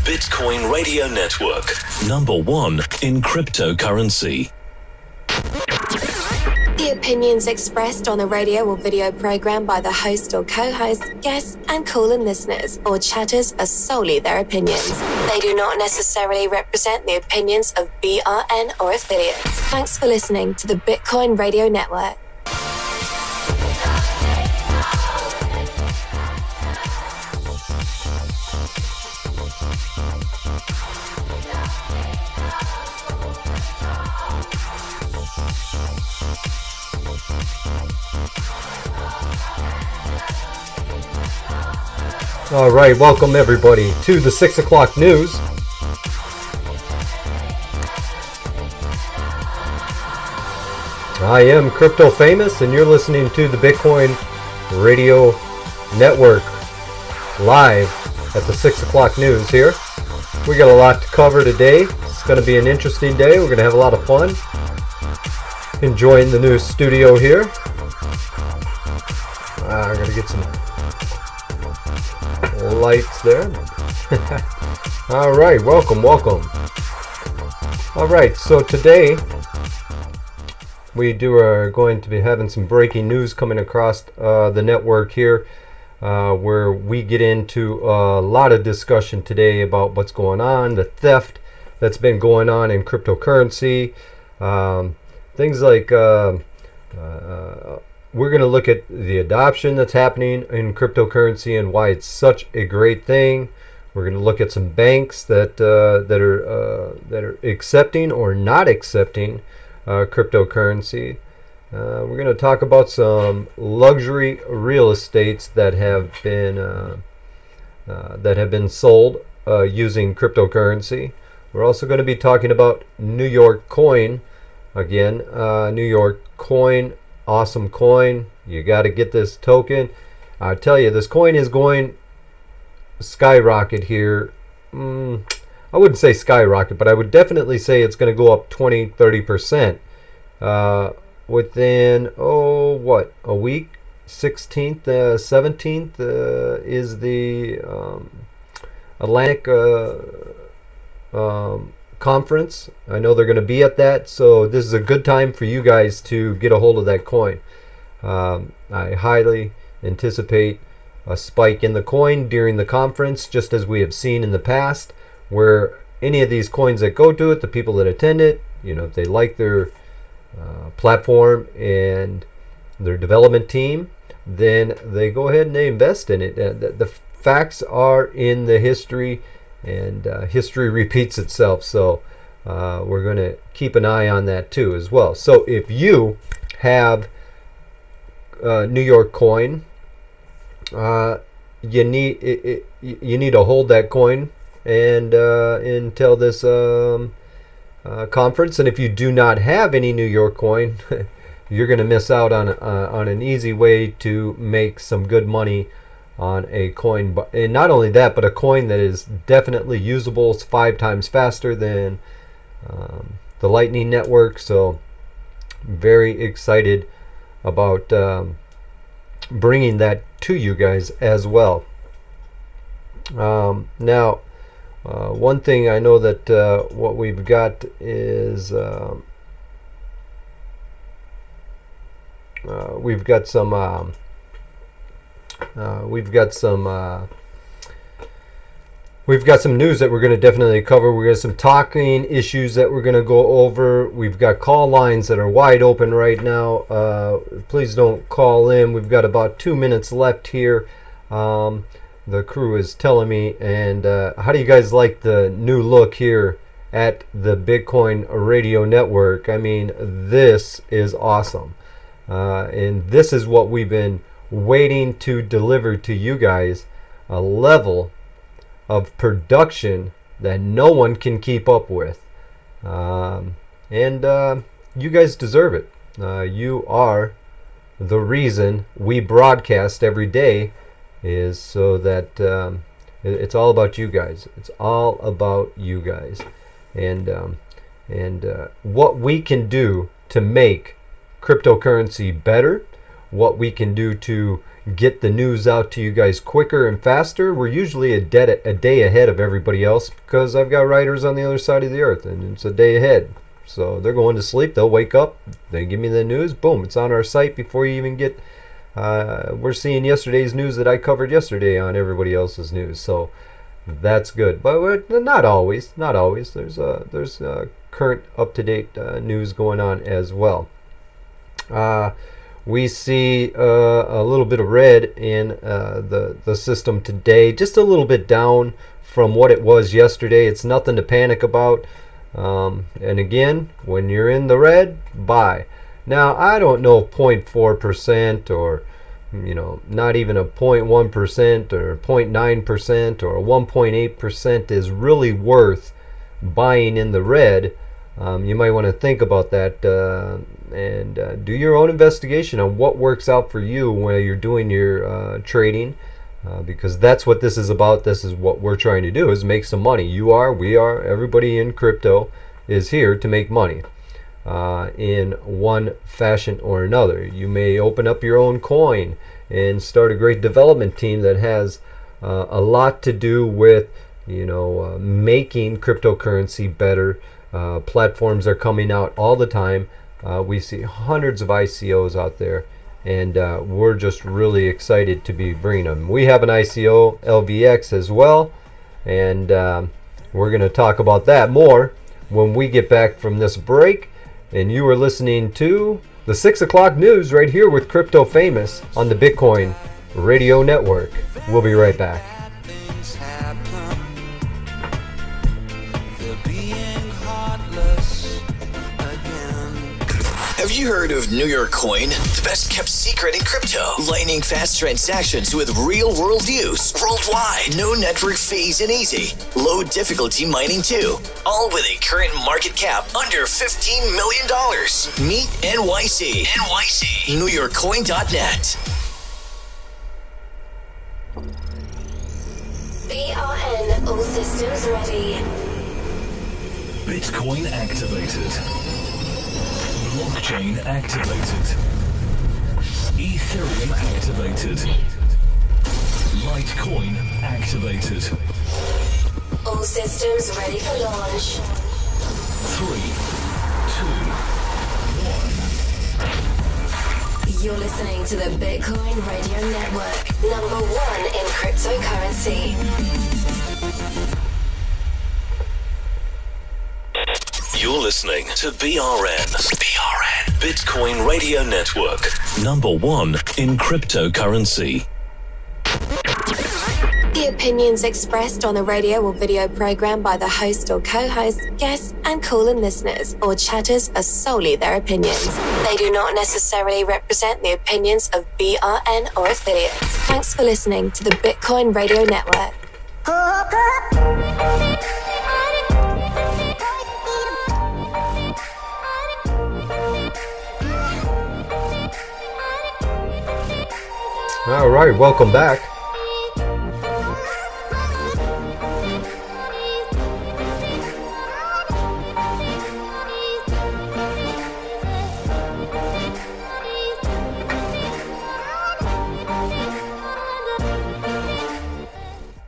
Bitcoin Radio Network, #1 in cryptocurrency. The opinions expressed on the radio or video program by the host or co-host, guests, and call-in listeners or chatters are solely their opinions. They do not necessarily represent the opinions of BRN or affiliates. Thanks for listening to the Bitcoin Radio Network. All right, welcome everybody to the 6 o'clock news. I am Crypto Famous, and you're listening to the Bitcoin Radio Network live at the 6 o'clock news here. We got a lot to cover today. It's going to be an interesting day. We're going to have a lot of fun enjoying the new studio here. I'm going to get some lights there. All right, welcome. All right, so today we are going to be having some breaking news coming across the network here, where we get into a lot of discussion today about what's going on, the theft that's been going on in cryptocurrency, things like we're going to look at the adoption that's happening in cryptocurrency and why it's such a great thing. We're going to look at some banks that are accepting or not accepting cryptocurrency. We're going to talk about some luxury real estates that have been sold using cryptocurrency. We're also going to be talking about New York coin again. New York coin. Awesome coin. You got to get this token. I tell you, this coin is going skyrocket here. I wouldn't say skyrocket, but I would definitely say it's going to go up 20-30% within a week. 16th 17th is the Atlantic conference. I know they're going to be at that, so this is a good time for you guys to get a hold of that coin. I highly anticipate a spike in the coin during the conference, just as we have seen in the past, where any of these coins that go to it, the people that attend it, if they like their platform and their development team, then they go ahead and they invest in it. The facts are in the history, and history repeats itself, so we're going to keep an eye on that too as well. So if you have New York coin, you need to hold that coin and until this conference. And if you do not have any New York coin, you're going to miss out on an easy way to make some good money on a coin, and not only that, but a coin that is definitely usable. It's 5 times faster than the Lightning Network. So very excited about bringing that to you guys as well. Now, one thing I know that what we've got is we've got some news that we're going to definitely cover. We've got some talking issues that we're going to go over. We've got call lines that are wide open right now. Please don't call in. We've got about 2 minutes left here. The crew is telling me. And how do you guys like the new look here at the Bitcoin Radio Network? I mean, this is awesome. And this is what we've been waiting to deliver to you guys, a level of production that no one can keep up with, and you guys deserve it. You are the reason we broadcast every day, is so that it's all about you guys. It's all about you guys, and what we can do to make cryptocurrency better, what we can do to get the news out to you guys quicker and faster. We're usually a day ahead of everybody else because I've got writers on the other side of the earth, and it's a day ahead. So they're going to sleep, they'll wake up, they give me the news, boom, it's on our site before you even get, we're seeing yesterday's news that I covered yesterday on everybody else's news. So that's good, but not always. There's current up-to-date news going on as well. We see a little bit of red in the system today, just a little bit down from what it was yesterday. It's nothing to panic about. And again, when you're in the red, buy. Now, I don't know if 0.4% or not even a 0.1% or 0.9% or 1.8% is really worth buying in the red. You might want to think about that and do your own investigation on what works out for you when you're doing your trading, because that's what this is about. This is what we're trying to do, is make some money. You are, we are, everybody in crypto is here to make money in one fashion or another. You may open up your own coin and start a great development team that has a lot to do with making cryptocurrency better. Platforms are coming out all the time. We see hundreds of ICOs out there, and we're just really excited to be bringing them. We have an ICO, LVX, as well, and we're going to talk about that more when we get back from this break. And you are listening to the 6 o'clock news right here with Crypto Famous on the Bitcoin Radio Network. We'll be right back. Have you heard of New York Coin? The best kept secret in crypto. Lightning fast transactions with real world use worldwide. No network fees and easy. Low difficulty mining too. All with a current market cap under $15 million. Meet NYC. NewYorkCoin.net. BRN, all systems ready. Bitcoin activated. Blockchain activated. Ethereum activated. Litecoin activated. All systems ready for launch. 3, 2, 1. You're listening to the Bitcoin Radio Network, #1 in cryptocurrency. You're listening to BRN, Bitcoin Radio Network, #1 in cryptocurrency. The opinions expressed on the radio or video program by the host or co-host, guests, and call-in listeners or chatters are solely their opinions. They do not necessarily represent the opinions of BRN or affiliates. Thanks for listening to the Bitcoin Radio Network. All right, welcome back.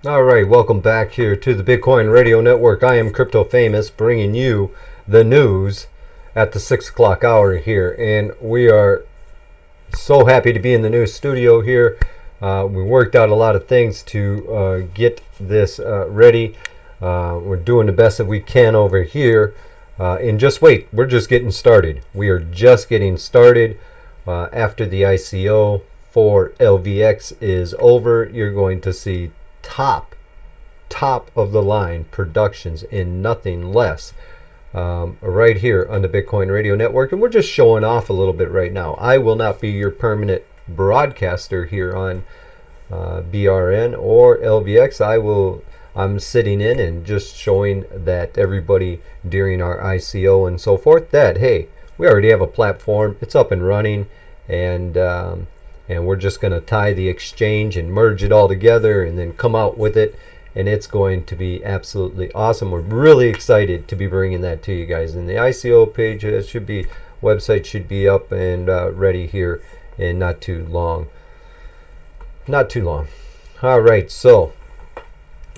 All right, welcome back here to the Bitcoin Radio Network. I am Crypto Famous, bringing you the news at the 6 o'clock hour here, and we are so happy to be in the new studio here. We worked out a lot of things to get this ready. We're doing the best that we can over here. And just wait, we're just getting started. We are just getting started. After the ICO for LVX is over, you're going to see top of the line productions in nothing less. Right here on the Bitcoin Radio Network, and we're just showing off a little bit right now. I will not be your permanent broadcaster here on BRN or LVX. I'm sitting in and just showing that everybody during our ICO and so forth that, hey, we already have a platform, it's up and running, and we're just going to tie the exchange and merge it all together and then come out with it. And it's going to be absolutely awesome. We're really excited to be bringing that to you guys. And the ICO page website should be up and ready here in not too long. not too long. All right, so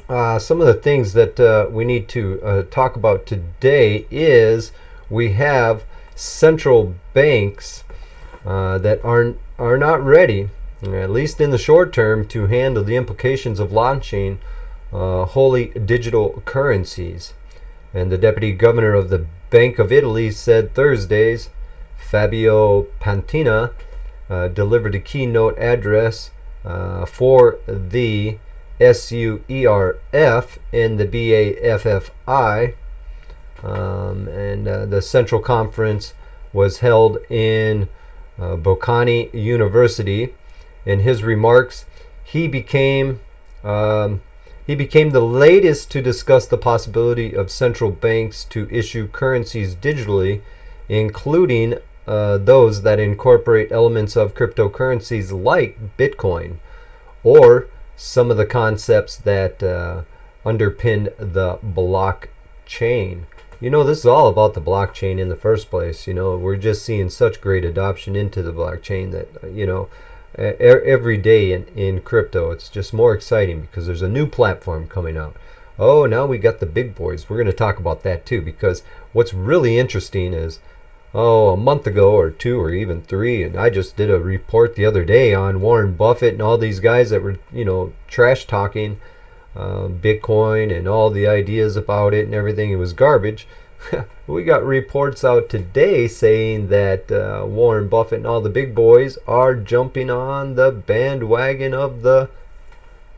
some of the things that we need to talk about today is we have central banks that are not ready, at least in the short term, to handle the implications of launching wholly digital currencies. And the deputy governor of the Bank of Italy said Thursday's Fabio Pantina delivered a keynote address for the SUERF and the BAFFI, and the central conference was held in Bocconi University. In his remarks, he became the latest to discuss the possibility of central banks to issue currencies digitally, including those that incorporate elements of cryptocurrencies like Bitcoin, or some of the concepts that underpin the blockchain. You know, this is all about the blockchain in the first place. You know, we're just seeing such great adoption into the blockchain that, you know, every day in crypto, it's just more exciting because there's a new platform coming out. Oh, now we got the big boys. We're going to talk about that too, because what's really interesting is, a month ago or 2 or even 3, and I just did a report the other day on Warren Buffett and all these guys that were, you know, trash talking Bitcoin and all the ideas about it and everything. It was garbage. We got reports out today saying that Warren Buffett and all the big boys are jumping on the bandwagon of the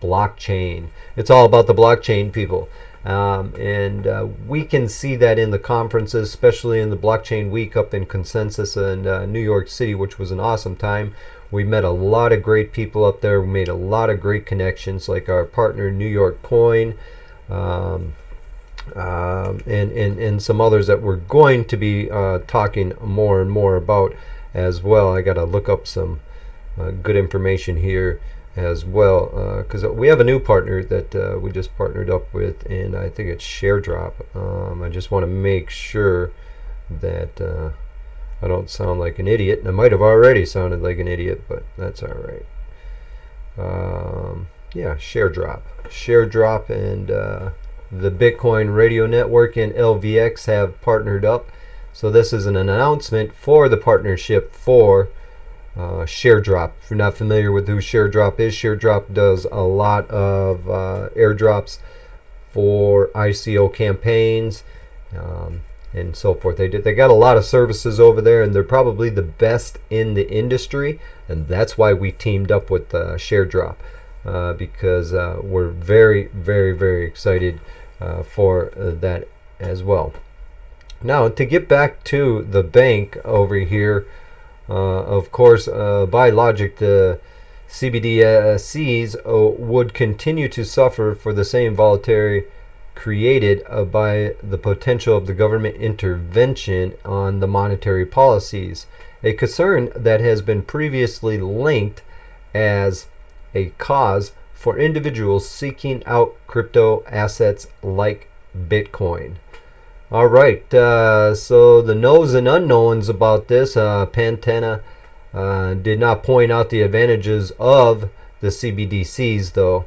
blockchain. It's all about the blockchain, people. And we can see that in the conferences, especially in the blockchain week up in Consensus in New York City, which was an awesome time. We met a lot of great people up there. We made a lot of great connections, like our partner New York Coin, and some others that we're going to be talking more and more about as well. I got to look up some good information here as well, because we have a new partner that we just partnered up with, and I think it's ShareDrop. I just want to make sure that I don't sound like an idiot, and I might have already sounded like an idiot, but that's all right. Yeah, ShareDrop and the Bitcoin Radio Network and LVX have partnered up. So this is an announcement for the partnership for ShareDrop. If you're not familiar with who ShareDrop is, ShareDrop does a lot of airdrops for ICO campaigns and so forth. They got a lot of services over there, and they're probably the best in the industry, and that's why we teamed up with ShareDrop, because we're very, very, very excited for that as well. Now, to get back to the bank over here, of course, by logic, the CBDCs would continue to suffer for the same volatility created by the potential of the government intervention on the monetary policies, a concern that has been previously linked as a cause for individuals seeking out crypto assets like Bitcoin. All right, so the knowns and unknowns about this, Pantena did not point out the advantages of the CBDCs, though.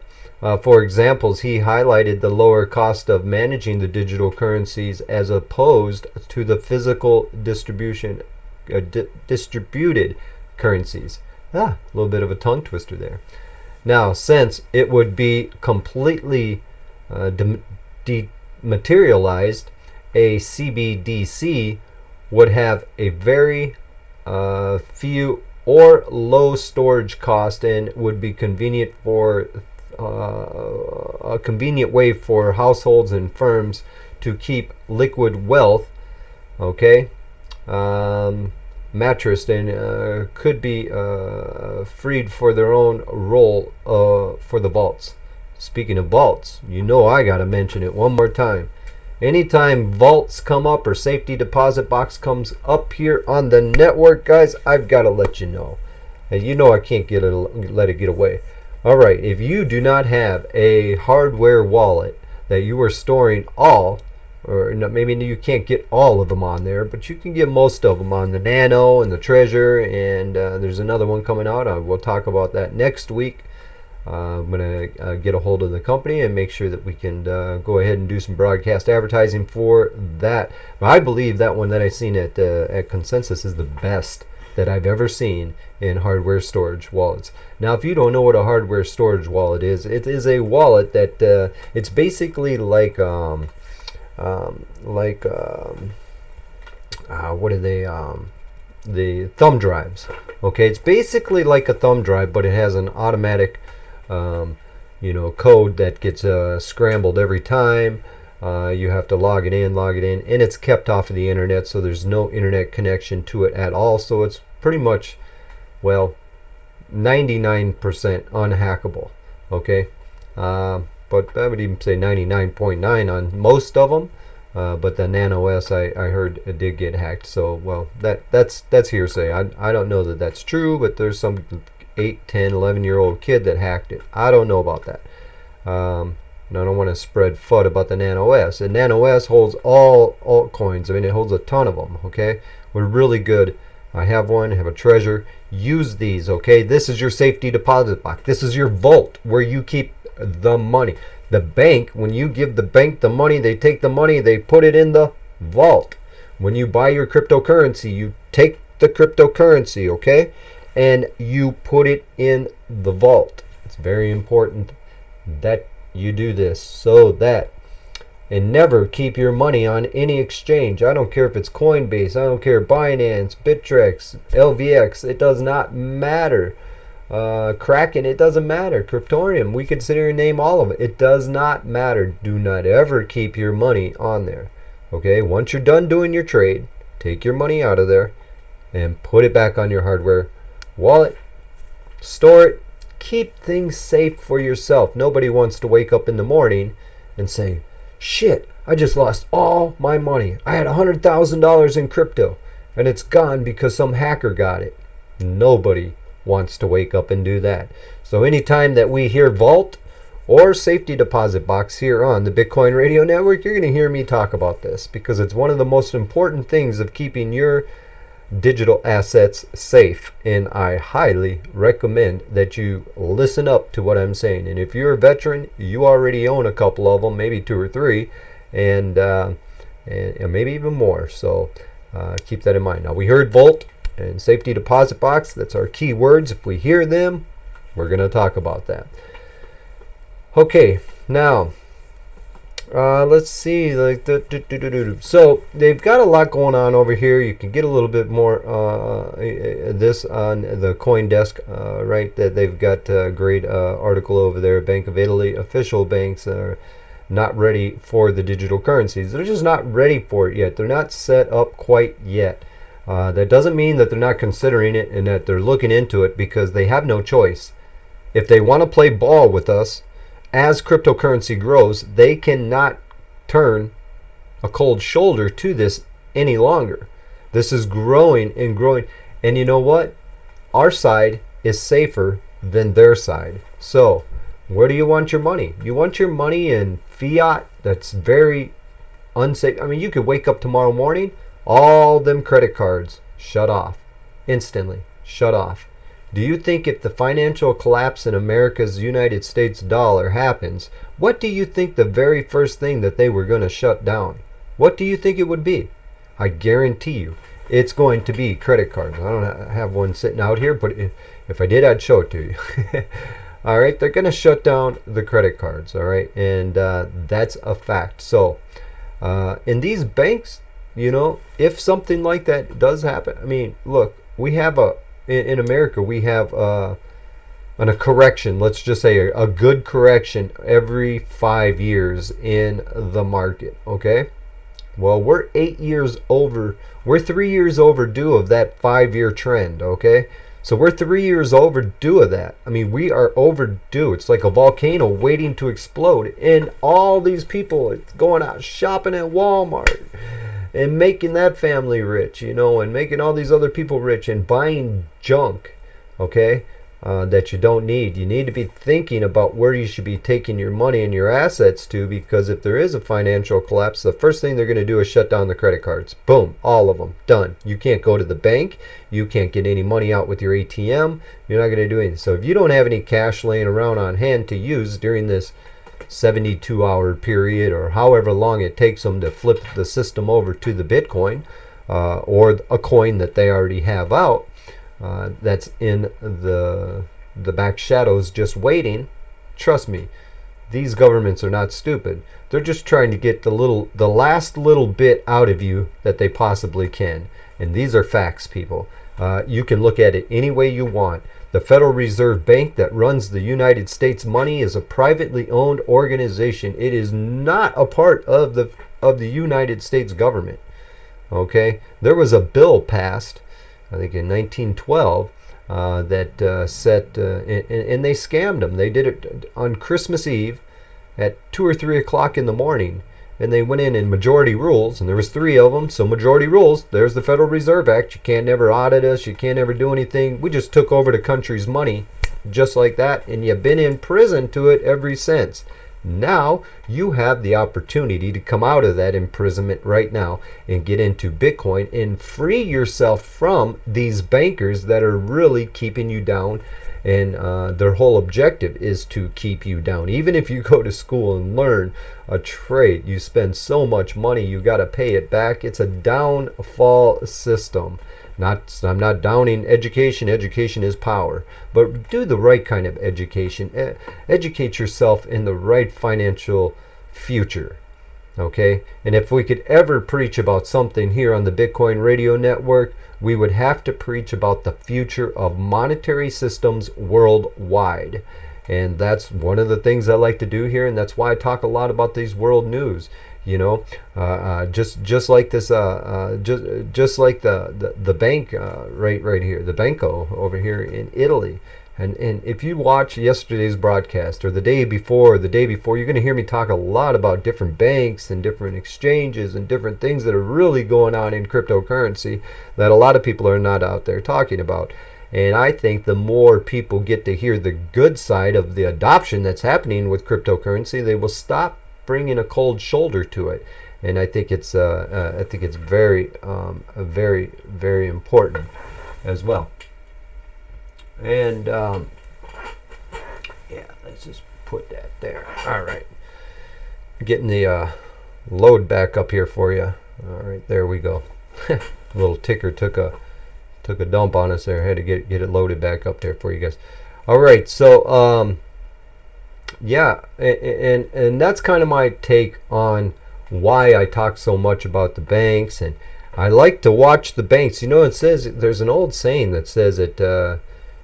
For examples, he highlighted the lower cost of managing the digital currencies as opposed to the physical distributed currencies. A little bit of a tongue twister there. Now, since it would be completely dematerialized, a CBDC would have a very few or low storage cost and would be convenient for a convenient way for households and firms to keep liquid wealth, okay, mattressed, and could be freed for their own role for the vaults. Speaking of vaults, you know I gotta mention it one more time. Anytime vaults come up or safety deposit box comes up here on the network, guys, I've got to let you know. And you know I can't let it get away. All right, if you do not have a hardware wallet that you are storing all, or maybe you can't get all of them on there, but you can get most of them on the Nano and the Treasure, and there's another one coming out. We'll talk about that next week. I'm going to get a hold of the company and make sure that we can go ahead and do some broadcast advertising for that. But I believe that one that I seen at Consensus is the best that I've ever seen in hardware storage wallets. Now, if you don't know what a hardware storage wallet is, it is a wallet that it's basically like what are they? The thumb drives. Okay, it's basically like a thumb drive, but it has an automatic code that gets scrambled every time. You have to log it in, and it's kept off of the internet, so there's no internet connection to it at all. So it's pretty much, well, 99% unhackable. Okay, but I would even say 99.9 on most of them. But the Nano S, I heard it did get hacked. So, well, that's hearsay. I don't know that that's true, but there's some 8, 10, 11-year-old kid that hacked it. I don't know about that. And I don't want to spread FUD about the Nano S. And Nano S holds all altcoins. I mean, it holds a ton of them, okay? We're really good. I have one, I have a treasure. Use these, okay? This is your safety deposit box. This is your vault where you keep the money. The bank, when you give the bank the money, they take the money, they put it in the vault. When you buy your cryptocurrency, you take the cryptocurrency, okay? And you put it in the vault. It's very important that you do this so that, and never keep your money on any exchange. I don't care if it's Coinbase, I don't care, Binance, Bittrex, LVX, it does not matter. Kraken, it doesn't matter. Cryptorium, we could sit here and name all of it. It does not matter. Do not ever keep your money on there. Okay, once you're done doing your trade, take your money out of there and put it back on your hardware wallet. Store it. Keep things safe for yourself. Nobody wants to wake up in the morning and say, shit, I just lost all my money. I had $100,000 in crypto and it's gone because some hacker got it. Nobody wants to wake up and do that. So anytime that we hear vault or safety deposit box here on the Bitcoin Radio Network, you're going to hear me talk about this because it's one of the most important things of keeping your digital assets safe, and I highly recommend that you listen up to what I'm saying. And if you're a veteran, you already own a couple of them, maybe 2 or 3, and maybe even more. So keep that in mind. Now, we heard vault and safety deposit box. That's our key words. If we hear them, we're going to talk about that. Okay, now let's see. So they've got a lot going on over here. You can get a little bit more this on the CoinDesk, right? That they've got a great article over there. Bank of Italy official banks are not ready for the digital currencies. They're just not ready for it yet. They're not set up quite yet. That doesn't mean that they're not considering it and that they're looking into it, because they have no choice. If they want to play ball with us as cryptocurrency grows, they cannot turn a cold shoulder to this any longer. This is growing and growing. And you know what? Our side is safer than their side. So where do you want your money? You want your money in fiat that's very unsafe. I mean, you could wake up tomorrow morning, all them credit cards shut off instantly, shut off. Do you think if the financial collapse in America's United States dollar happens, what do you think the very first thing that they were going to shut down? What do you think it would be? I guarantee you it's going to be credit cards. I don't have one sitting out here, but if I did, I'd show it to you. All right, they're going to shut down the credit cards, all right? And that's a fact. So in these banks, you know, if something like that does happen, I mean, look, we have in America, we have a correction, let's just say a good correction every 5 years in the market, okay? Well, we're 8 years over, we're 3 years overdue of that 5-year trend, okay? So we're 3 years overdue of that. I mean, we are overdue. It's like a volcano waiting to explode. And all these people going out shopping at Walmart and making that family rich, you know, and making all these other people rich and buying junk, okay? that you don't need. You need to be thinking about where you should be taking your money and your assets to, because if there is a financial collapse, the first thing they're going to do is shut down the credit cards. Boom, all of them, done. You can't go to the bank. You can't get any money out with your ATM. You're not going to do anything. So if you don't have any cash laying around on hand to use during this 72-hour period, or however long it takes them to flip the system over to the Bitcoin, or a coin that they already have out, that's in the back shadows just waiting. Trust me, these governments are not stupid. They're just trying to get the last little bit out of you that they possibly can. And these are facts, people. You can look at it any way you want. The Federal Reserve Bank that runs the United States money is a privately owned organization. It is not a part of the United States government. Okay, there was a bill passed, I think in 1912, that set, and they scammed them. They did it on Christmas Eve at 2 or 3 o'clock in the morning, and they went in majority rules, and there was 3 of them. So majority rules, there's the Federal Reserve Act. You can't never audit us. You can't never do anything. We just took over the country's money just like that, and you've been in prison to it ever since. Now you have the opportunity to come out of that imprisonment right now and get into Bitcoin and free yourself from these bankers that are really keeping you down, and their whole objective is to keep you down. Even if you go to school and learn a trade, you spend so much money, you got to pay it back. It's a downfall system. I'm not downing education. Education is power. But do the right kind of education. Educate yourself in the right financial future. Okay? And if we could ever preach about something here on the Bitcoin Radio Network, we would have to preach about the future of monetary systems worldwide. And that's one of the things I like to do here, and that's why I talk a lot about these world news. You know, just like this, just like the bank right here, the Banco over here in Italy, and if you watch yesterday's broadcast or the day before, you're going to hear me talk a lot about different banks and different exchanges and different things that are really going on in cryptocurrency that a lot of people are not out there talking about. And I think the more people get to hear the good side of the adoption that's happening with cryptocurrency, they will stop bringing a cold shoulder to it. And I think it's very very, very important as well. And yeah, let's just put that there. All right, getting the load back up here for you. All right, there we go. Little ticker took a dump on us there. I had to get it loaded back up there for you guys. All right, so yeah, and that's kind of my take on why I talk so much about the banks, and I like to watch the banks. You know, it says, there's an old saying that says that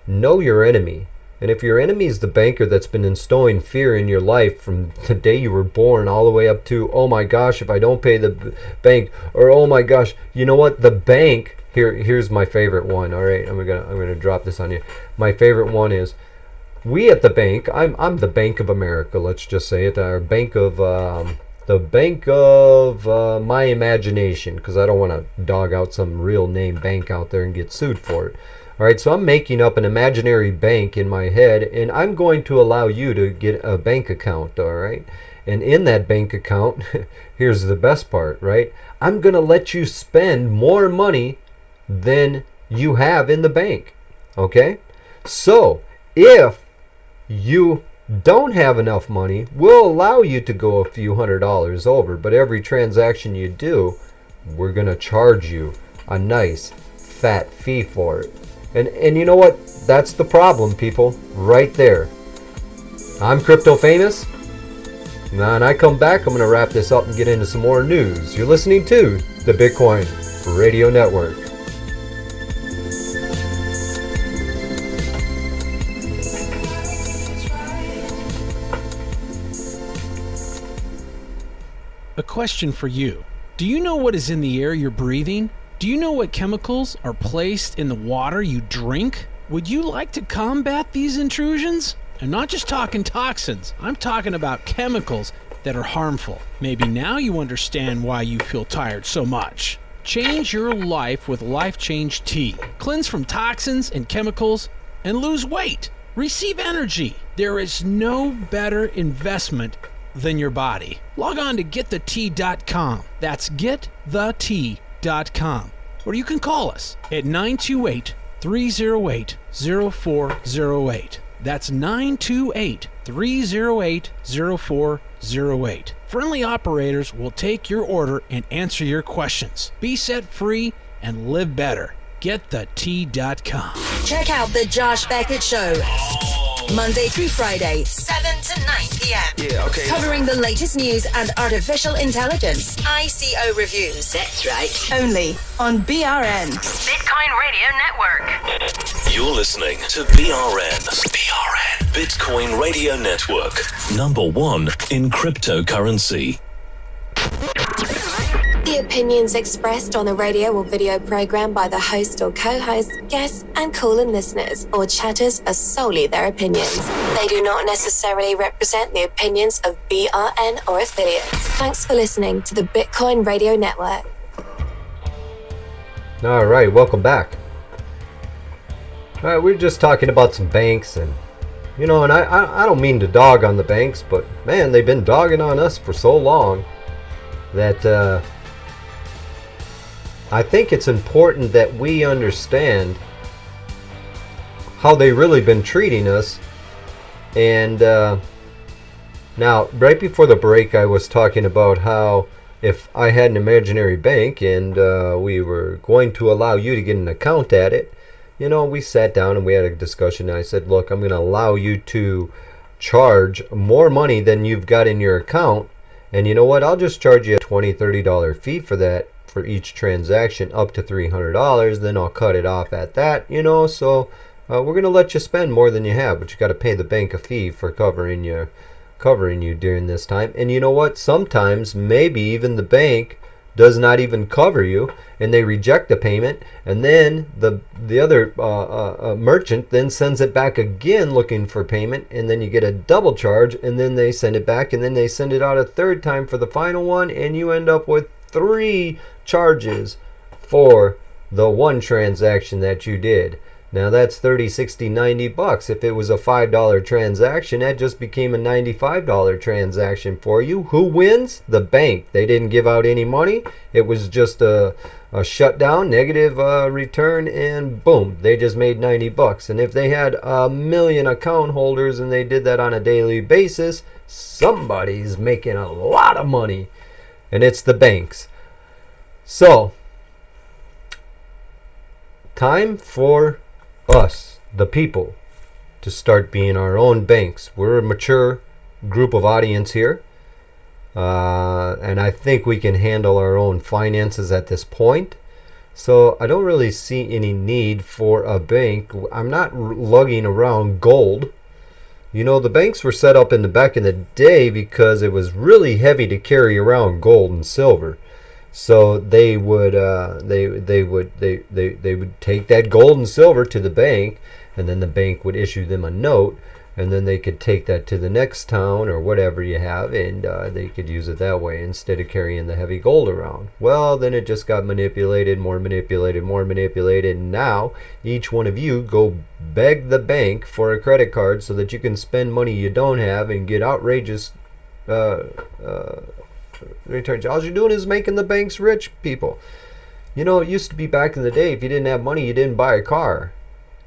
know your enemy. And if your enemy is the banker that's been instilling fear in your life from the day you were born all the way up to, oh my gosh, if I don't pay the bank, or oh my gosh, you know what, the bank, here's my favorite one. All right, I'm gonna drop this on you. My favorite one is, we at the bank, I'm the Bank of America, let's just say it, our bank of the bank of my imagination, because I don't want to dog out some real name bank out there and get sued for it. All right, so I'm making up an imaginary bank in my head, and I'm going to allow you to get a bank account. All right, and in that bank account, here's the best part, right? I'm going to let you spend more money than you have in the bank. Okay, so if you don't have enough money, we'll allow you to go a few $100s over, but every transaction you do, we're going to charge you a nice fat fee for it. And you know what? That's the problem, people, right there. I'm Crypto Famous. Now, when I come back, I'm going to wrap this up and get into some more news. You're listening to the Bitcoin Radio Network. A question for you. Do you know what is in the air you're breathing? Do you know what chemicals are placed in the water you drink? Would you like to combat these intrusions? I'm not just talking toxins. I'm talking about chemicals that are harmful. Maybe now you understand why you feel tired so much. Change your life with Life Change Tea. Cleanse from toxins and chemicals and lose weight. Receive energy. There is no better investment than your body. Log on to getthetea.com. That's getthetea.com. Or you can call us at 928-308-0408. That's 928-308-0408. Friendly operators will take your order and answer your questions. Be set free and live better. GetTheTea.com. Check out the Josh Beckett Show. Monday through Friday, 7 to 9 p.m. Yeah, okay. Covering the latest news and artificial intelligence. ICO reviews. That's right. Only on BRN. Bitcoin Radio Network. You're listening to BRN. Bitcoin Radio Network. #1 in cryptocurrency. The opinions expressed on the radio or video program by the host or co-host, guests, and call-in listeners or chatters are solely their opinions. They do not necessarily represent the opinions of BRN or affiliates. Thanks for listening to the Bitcoin Radio Network. All right, welcome back. All right, we're just talking about some banks, and you know, and I don't mean to dog on the banks, but man, they've been dogging on us for so long that I think it's important that we understand how they really been treating us. And now, right before the break, I was talking about how if I had an imaginary bank and we were going to allow you to get an account at it, you know, we sat down and we had a discussion. And I said, look, I'm going to allow you to charge more money than you've got in your account. And you know what? I'll just charge you a $20, $30 fee for that, for each transaction, up to $300. Then I'll cut it off at that, you know. So we're going to let you spend more than you have, but you got to pay the bank a fee for covering you during this time. And you know what? Sometimes maybe even the bank does not even cover you, and they reject the payment, and then the other merchant then sends it back again looking for payment, and then you get a double charge, and then they send it back, and then they send it out a third time for the final one, and you end up with 3 charges for the one transaction that you did. Now that's 30, 60, 90 bucks. If it was a $5 transaction, that just became a $95 transaction for you. Who wins? The bank. They didn't give out any money. It was just a shutdown, negative return, and boom, they just made 90 bucks. And if they had 1 million account holders and they did that on a daily basis, somebody's making a lot of money, and it's the banks. So, time for us, the people, to start being our own banks. We're a mature group of audience here, and I think we can handle our own finances at this point. So I don't really see any need for a bank. I'm not lugging around gold. You know, the banks were set up in the back in the day because it was really heavy to carry around gold and silver. So they would take that gold and silver to the bank, and then the bank would issue them a note, and then they could take that to the next town or whatever you have, and they could use it that way instead of carrying the heavy gold around. Well, then it just got manipulated, more manipulated, more manipulated, and now each one of you go beg the bank for a credit card so that you can spend money you don't have and get outrageous returns. All you're doing is making the banks rich, people. You know, it used to be back in the day, if you didn't have money, you didn't buy a car.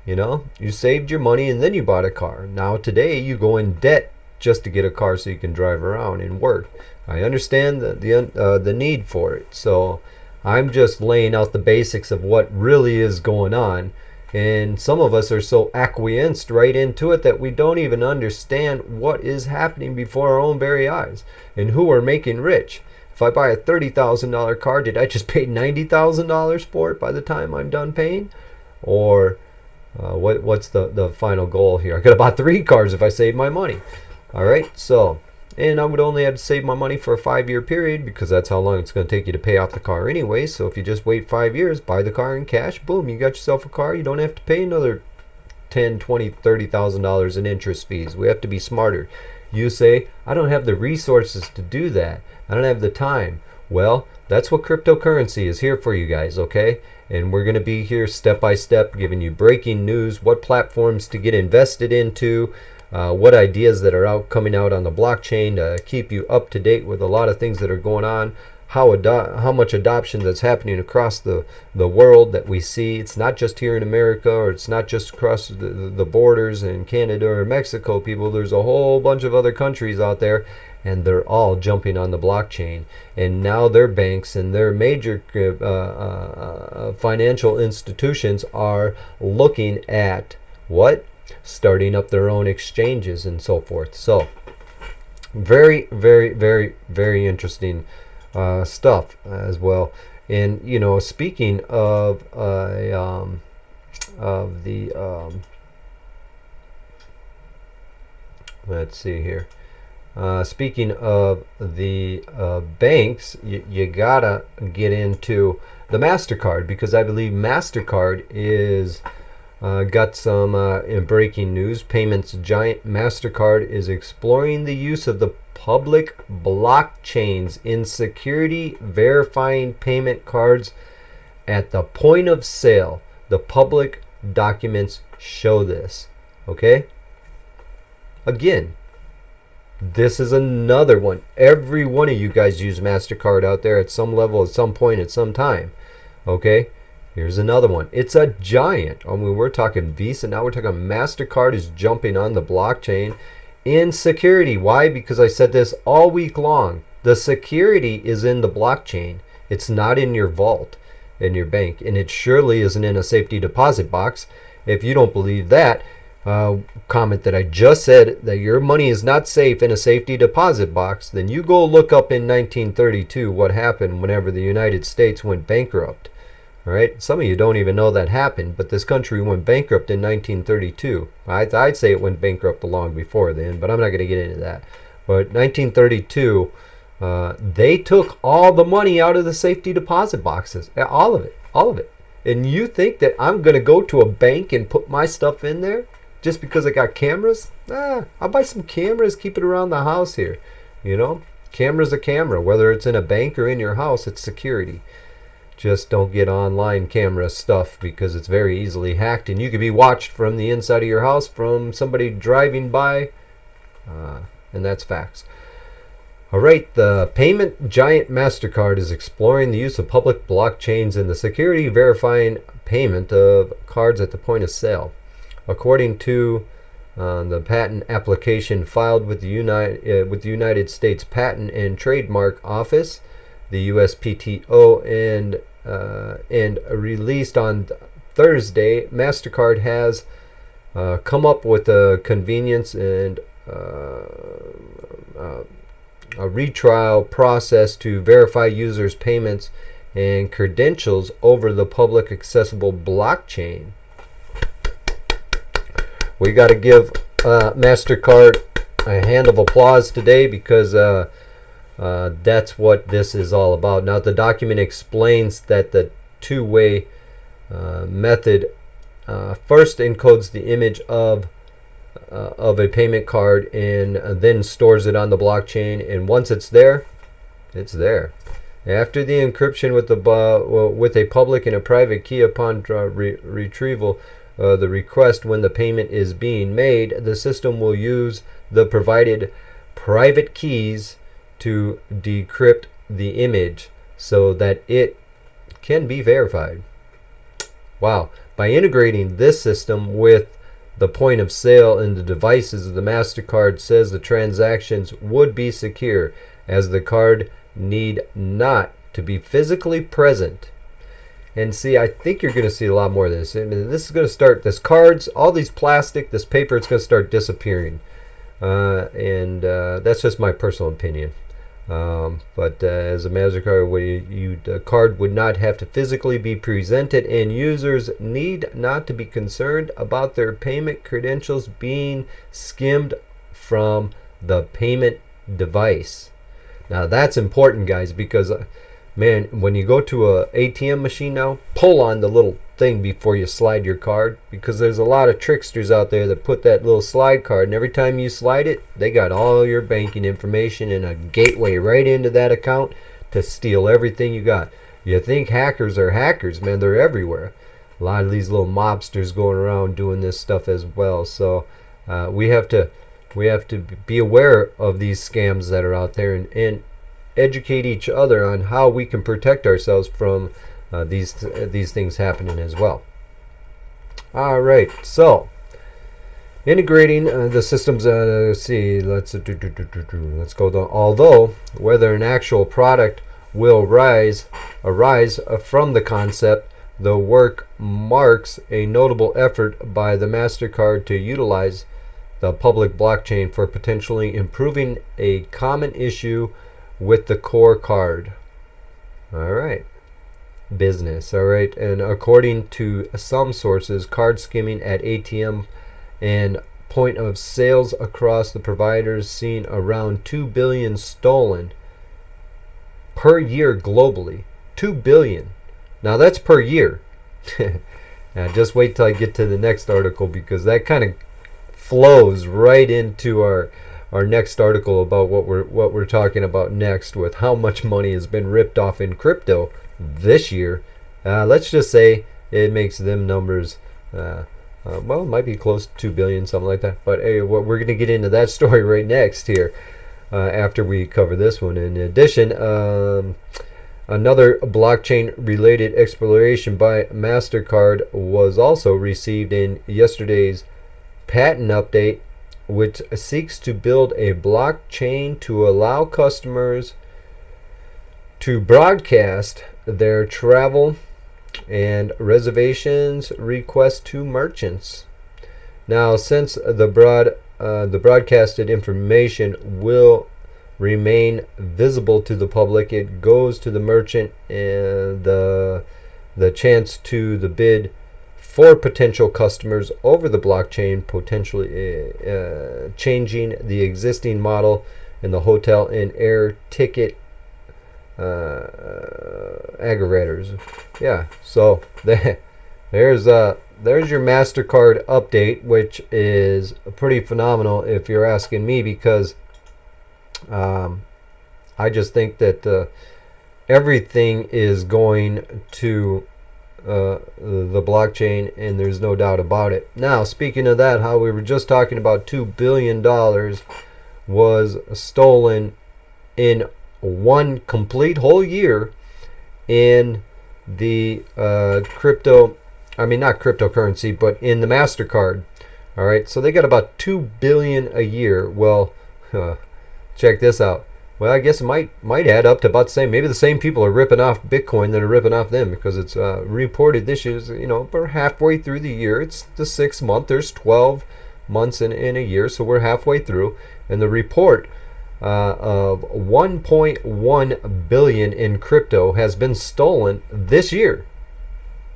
You know, you saved your money and then you bought a car. Now today you go in debt just to get a car so you can drive around and work. I understand the need for it. So I'm just laying out the basics of what really is going on. And some of us are so acquiesced right into it that we don't even understand what is happening before our own very eyes and who are making rich. If I buy a $30,000 car, did I just pay $90,000 for it by the time I'm done paying? Or what's the final goal here? I could have bought 3 cars if I saved my money. All right, so, and I would only have to save my money for a 5-year period because that's how long it's going to take you to pay off the car anyway. So if you just wait 5 years, buy the car in cash, boom, you got yourself a car. You don't have to pay another $10, $20, $30,000 in interest fees. We have to be smarter. You say, I don't have the resources to do that. I don't have the time. Well, that's what cryptocurrency is here for you guys, okay? And we're going to be here step by step giving you breaking news, what platforms to get invested into, what ideas that are coming out on the blockchain to keep you up to date with a lot of things that are going on, how much adoption that's happening across the world that we see. It's not just here in America, or it's not just across the borders in Canada or Mexico, people. There's a whole bunch of other countries out there, and they're all jumping on the blockchain. And now their banks and their major financial institutions are looking at what? Starting up their own exchanges and so forth. So very, very, very, very interesting stuff as well. And you know, speaking of let's see here. Speaking of the banks, you gotta get into the MasterCard, because I believe MasterCard is got some breaking news. Payments giant MasterCard is exploring the use of the public blockchains in security verifying payment cards at the point of sale. The public documents show this. Okay? Again, this is another one. Every one of you guys use MasterCard out there at some level, at some point, at some time. Okay? Here's another one. It's a giant. I mean, we're talking Visa. Now we're talking MasterCard is jumping on the blockchain in security. Why? Because I said this all week long. The security is in the blockchain. It's not in your vault in your bank. And it surely isn't in a safety deposit box. If you don't believe that comment that I just said, that your money is not safe in a safety deposit box, then you go look up in 1932 what happened whenever the United States went bankrupt. All right, some of you don't even know that happened, but this country went bankrupt in 1932. I'd say it went bankrupt long before then, but I'm not going to get into that. But 1932, they took all the money out of the safety deposit boxes, all of it. And you think that I'm going to go to a bank and put my stuff in there just because I got cameras? I'll buy some cameras, keep it around the house here. You know, camera's a camera, whether it's in a bank or in your house, it's security. Just don't get online camera stuff, because it's very easily hacked, and you could be watched from the inside of your house from somebody driving by, and that's facts. All right, the payment giant MasterCard is exploring the use of public blockchains in the security verifying payment of cards at the point of sale. According to the patent application filed with the United States Patent and Trademark Office, the USPTO, and released on Thursday, MasterCard has come up with a convenience and a retrial process to verify users' payments and credentials over the public accessible blockchain. We got to give MasterCard a hand of applause today, because that's what this is all about. Now, the document explains that the two-way method first encodes the image of a payment card and then stores it on the blockchain. And once it's there, it's there. After the encryption with a public and a private key upon retrieval, the request when the payment is being made, the system will use the provided private keys to decrypt the image so that it can be verified. Wow. By integrating this system with the point of sale in the devices of the MasterCard, says the transactions would be secure, as the card need not to be physically present. And see, I think you're going to see a lot more of this. I mean, this is going to start, this cards, all these plastic, this paper, it's going to start disappearing. That's just my personal opinion. But as a MasterCard, the card would not have to physically be presented, and users need not to be concerned about their payment credentials being skimmed from the payment device. Now that's important, guys, because man, when you go to a ATM machine now, pull on the little thing before you slide your card, because there's a lot of tricksters out there that put that little slide card, and every time you slide it, they got all your banking information and a gateway right into that account to steal everything you got. You think hackers are hackers, man. They're everywhere. A lot of these little mobsters going around doing this stuff as well. So we have to be aware of these scams that are out there, and educate each other on how we can protect ourselves from these things happening as well. All right, so integrating the systems. Let's see. Let's go down. Although whether an actual product will arise from the concept, the work marks a notable effort by the MasterCard to utilize the public blockchain for potentially improving a common issue with the core card. All right. Business. All right. And according to some sources, card skimming at ATM and point of sales across the providers seen around 2 billion stolen per year globally. 2 billion. Now that's per year. Now just wait till I get to the next article, because that kind of flows right into our next article about what we're talking about next, with how much money has been ripped off in crypto this year. Let's just say it makes them numbers well, it might be close to 2 billion, something like that. But hey, we're going to get into that story right next here after we cover this one. In addition, another blockchain-related exploration by MasterCard was also received in yesterday's patent update, which seeks to build a blockchain to allow customers to broadcast their travel and reservations requests to merchants. Now, since the broadcasted information will remain visible to the public, it goes to the merchant and the chance to the bid for potential customers over the blockchain, potentially changing the existing model in the hotel and air ticket aggregators. Yeah, so there's your MasterCard update, which is pretty phenomenal if you're asking me, because I just think that everything is going to the blockchain, and there's no doubt about it. Now, speaking of that, how we were just talking about $2 billion was stolen in one complete whole year in the not cryptocurrency, but in the MasterCard. All right, so they got about $2 billion a year. Well, check this out. Well, I guess it might add up to about the same. Maybe the same people are ripping off Bitcoin that are ripping off them, because it's reported this year. We're halfway through the year. It's the 6th month. There's 12 months in a year, so we're halfway through. And the report of 1.1 billion in crypto has been stolen this year.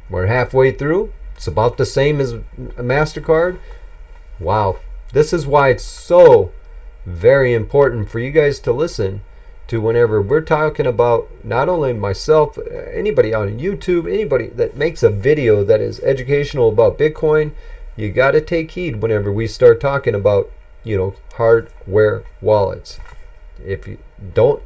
We're halfway through. It's about the same as MasterCard. Wow. This is why it's so very important for you guys to listen to whenever we're talking about, not only myself, anybody on YouTube, anybody that makes a video that is educational about Bitcoin. You got to take heed whenever we start talking about, hardware wallets. If you don't,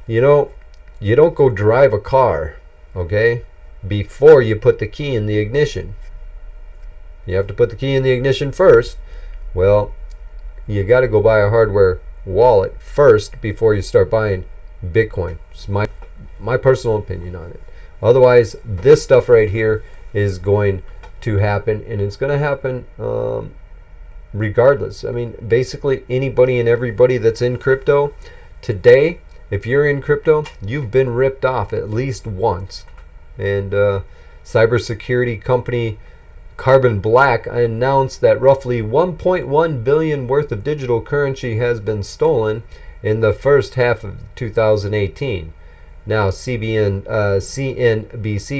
you don't go drive a car, okay, before you put the key in the ignition. You have to put the key in the ignition first. Well, you got to go buy a hardware wallet first before you start buying Bitcoin. It's my personal opinion on it. Otherwise, this stuff right here is going to happen, and it's going to happen regardless. I mean, basically anybody and everybody that's in crypto today, if you're in crypto, you've been ripped off at least once. And cybersecurity company Carbon Black announced that roughly 1.1 billion worth of digital currency has been stolen in the first half of 2018. Now, CNBC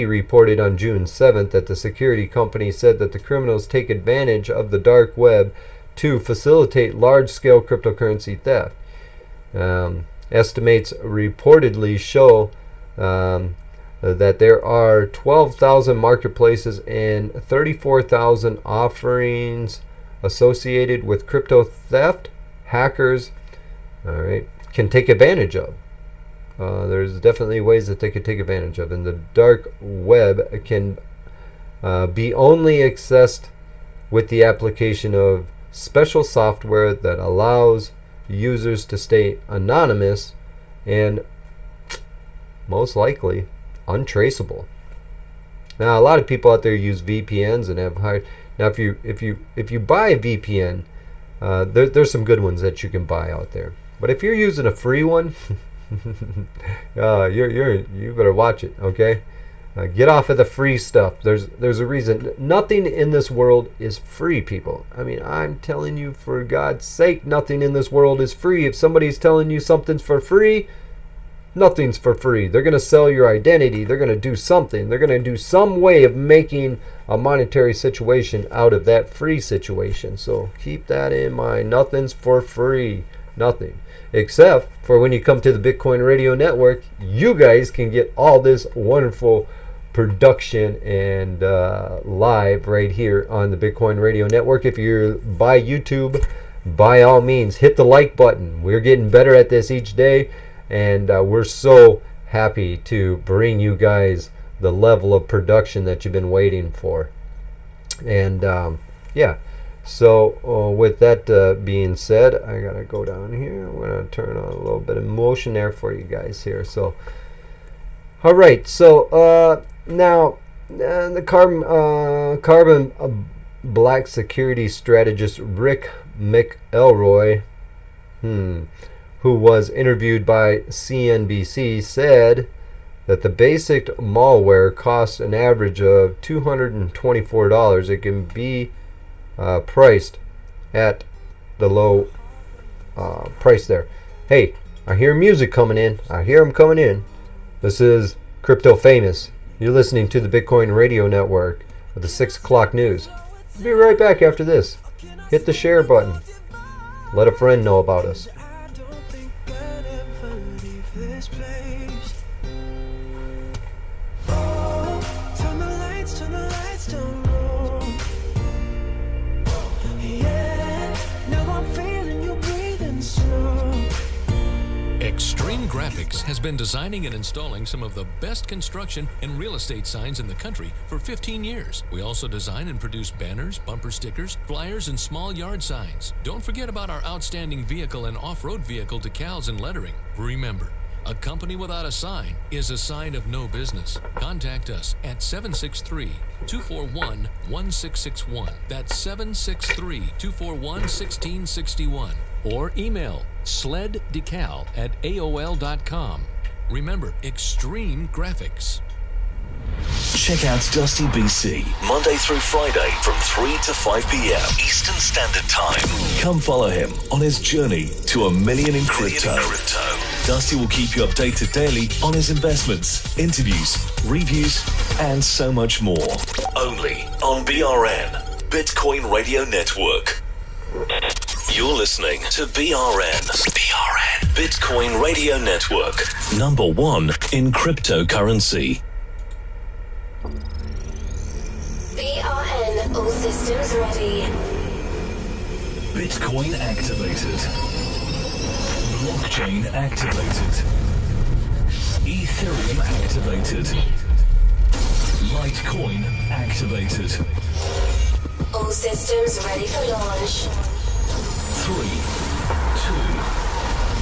reported on June 7th that the security company said that the criminals take advantage of the dark web to facilitate large-scale cryptocurrency theft. Estimates reportedly show that there are 12,000 marketplaces and 34,000 offerings associated with crypto theft. Hackers, all right, can take advantage of. there's definitely ways that they could take advantage of. And the dark web can be only accessed with the application of special software that allows users to stay anonymous and most likely untraceable. Now, a lot of people out there use VPNs and have high. Now, if you buy a VPN, there's some good ones that you can buy out there. But if you're using a free one, you better watch it. Okay, get off of the free stuff. There's a reason. Nothing in this world is free, people. I mean, I'm telling you, for God's sake, nothing in this world is free. If somebody's telling you something's for free, nothing's for free. They're going to sell your identity. They're going to do something. They're going to do some way of making a monetary situation out of that free situation. So keep that in mind. Nothing's for free. Nothing. Except for when you come to the Bitcoin Radio Network, you guys can get all this wonderful production and live right here on the Bitcoin Radio Network. If you're by YouTube, by all means, hit the like button. We're getting better at this each day. And we're so happy to bring you guys the level of production that you've been waiting for. And yeah, so with that being said, I gotta go down here. I'm gonna turn on a little bit of motion there for you guys here. So, all right. So now the carbon black security strategist Rick McElroy, who was interviewed by CNBC, said that the basic malware costs an average of $224. It can be priced at the low price there. Hey, I hear music coming in. I hear them coming in. This is Crypto Famous. You're listening to the Bitcoin Radio Network with the 6 o'clock news. Be right back after this. Hit the share button. Let a friend know about us. Extreme Graphics has been designing and installing some of the best construction and real estate signs in the country for 15 years. We also design and produce banners, bumper stickers, flyers, and small yard signs. Don't forget about our outstanding vehicle and off-road vehicle decals and lettering. Remember, a company without a sign is a sign of no business. Contact us at 763-241-1661. That's 763-241-1661. Or email sleddecal@aol.com. Remember, Extreme Graphics. Check out Dusty BC Monday through Friday from 3 to 5 p.m. Eastern Standard Time. Come follow him on his journey to $1 million in crypto. Dusty will keep you updated daily on his investments, interviews, reviews, and so much more. Only on BRN, Bitcoin Radio Network. You're listening to BRN, Bitcoin Radio Network, #1 in cryptocurrency. BRN, all systems ready. Bitcoin activated. Blockchain activated. Ethereum activated. Litecoin activated. All systems ready for launch. 3, 2,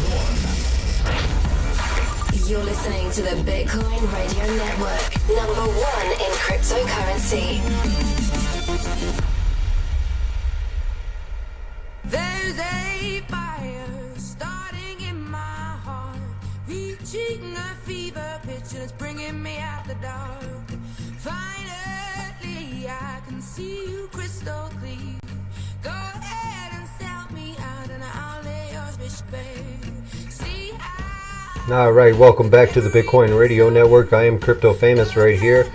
1. You're listening to the Bitcoin Radio Network, #1 in cryptocurrency. There's a fire starting in my heart, reaching a fever pitch and it's bringing me out the dark. Finally, I can see you crystal clear. Go ahead and sell me out and I'll lay your fish bare. See how... All right, welcome back to the Bitcoin Radio Network. I am Crypto Famous right here.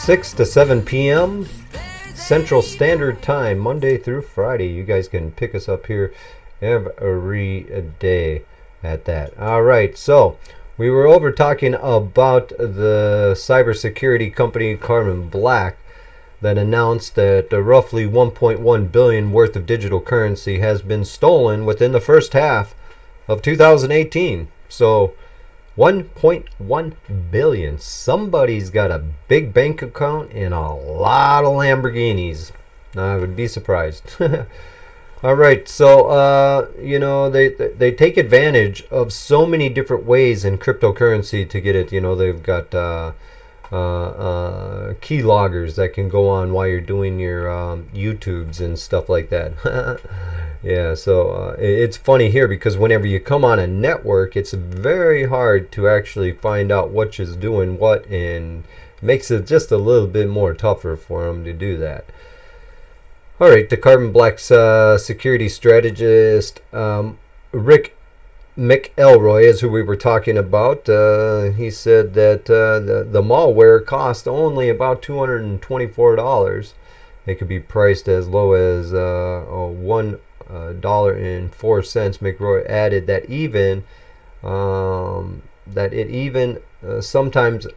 6 to 7 p.m. Central Standard Time, Monday through Friday. You guys can pick us up here every day at that. All right, so we were over talking about the cybersecurity company Carbon Black that announced that roughly 1.1 billion worth of digital currency has been stolen within the first half of 2018. So 1.1 billion. Somebody's got a big bank account and a lot of Lamborghinis. I would be surprised. All right, so you know, they take advantage of so many different ways in cryptocurrency to get it. You know, they've got key loggers that can go on while you're doing your YouTubes and stuff like that. Yeah, so it's funny here because whenever you come on a network, it's very hard to actually find out which is doing what, and makes it just a little bit more tougher for them to do that. All right, the Carbon Black's security strategist, Rick McElroy, is who we were talking about. He said that the malware cost only about $224. It could be priced as low as $1.04. McElroy added that it even sometimes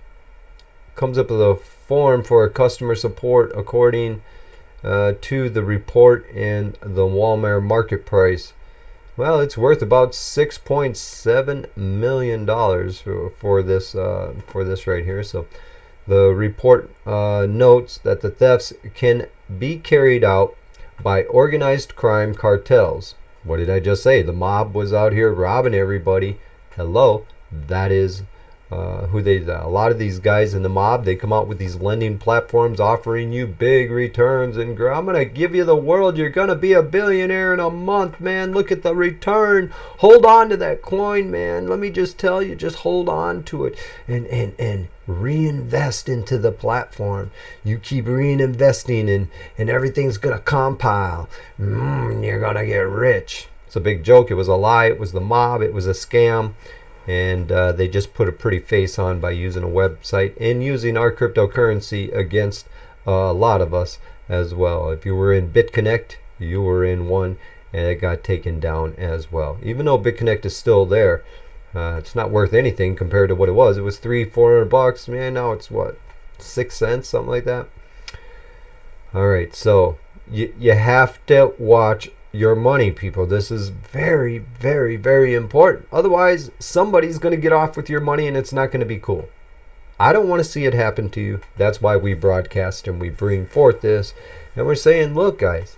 comes up with a form for customer support according to the report and the Walmart market price. Well, it's worth about $6.7 million for this right here. So the report notes that the thefts can be carried out by organized crime cartels. What did I just say? The mob was out here robbing everybody. Hello, that is who they. A lot of these guys in the mob, they come out with these lending platforms offering you big returns, and I'm gonna give you the world. You're gonna be a billionaire in a month, man. Look at the return. Hold on to that coin, man. Let me just tell you, just hold on to it and reinvest into the platform. You keep reinvesting, and everything's gonna compile. You're gonna get rich. It's a big joke. It was a lie. It was the mob. It was a scam. And they just put a pretty face on by using a website and using our cryptocurrency against a lot of us as well. If you were in BitConnect, you were in one, and it got taken down as well. Even though BitConnect is still there, it's not worth anything compared to what it was. It was $300-400, man. Now it's what, 6 cents, something like that. All right, so you have to watch your money, people. This is very, very, very important. Otherwise, somebody's going to get off with your money, and it's not going to be cool. I don't want to see it happen to you. That's why we broadcast and we bring forth this, and we're saying, look, guys,